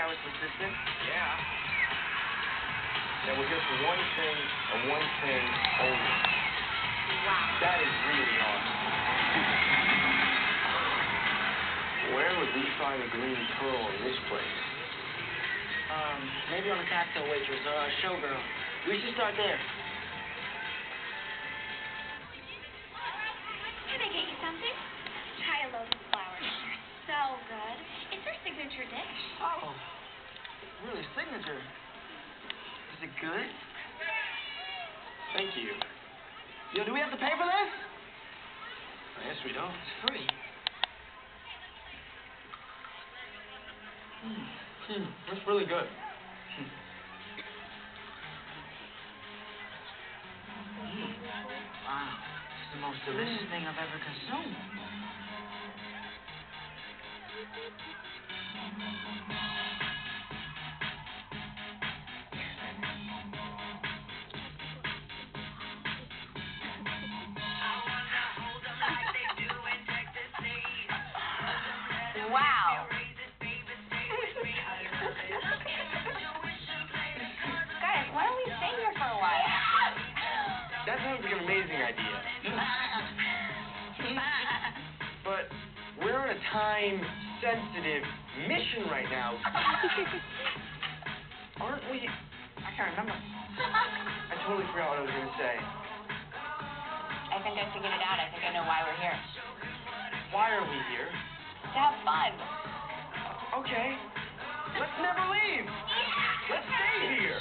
flowers, assistant. Yeah. There was just one thing and one thing only. Wow. That is really awesome. Where would we find a green pearl in this place? Maybe on a cocktail waitress or a showgirl. We should start there. Can I get you something? Try a load of flowers. They're so good. It's our signature dish. Oh, really signature. Is it good? Thank you. Yo, do we have to pay for this? I guess we don't. It's free. That's really good. Wow, it's the most delicious thing I've ever consumed. Wow. Guys, why don't we stay here for a while? That sounds like an amazing idea. But we're on a time-sensitive mission right now. Aren't we? I can't remember. I totally forgot what I was going to say. I think I figured it out. I think I know why we're here. Why are we here? To have fun. Okay. Let's never leave. Let's stay here.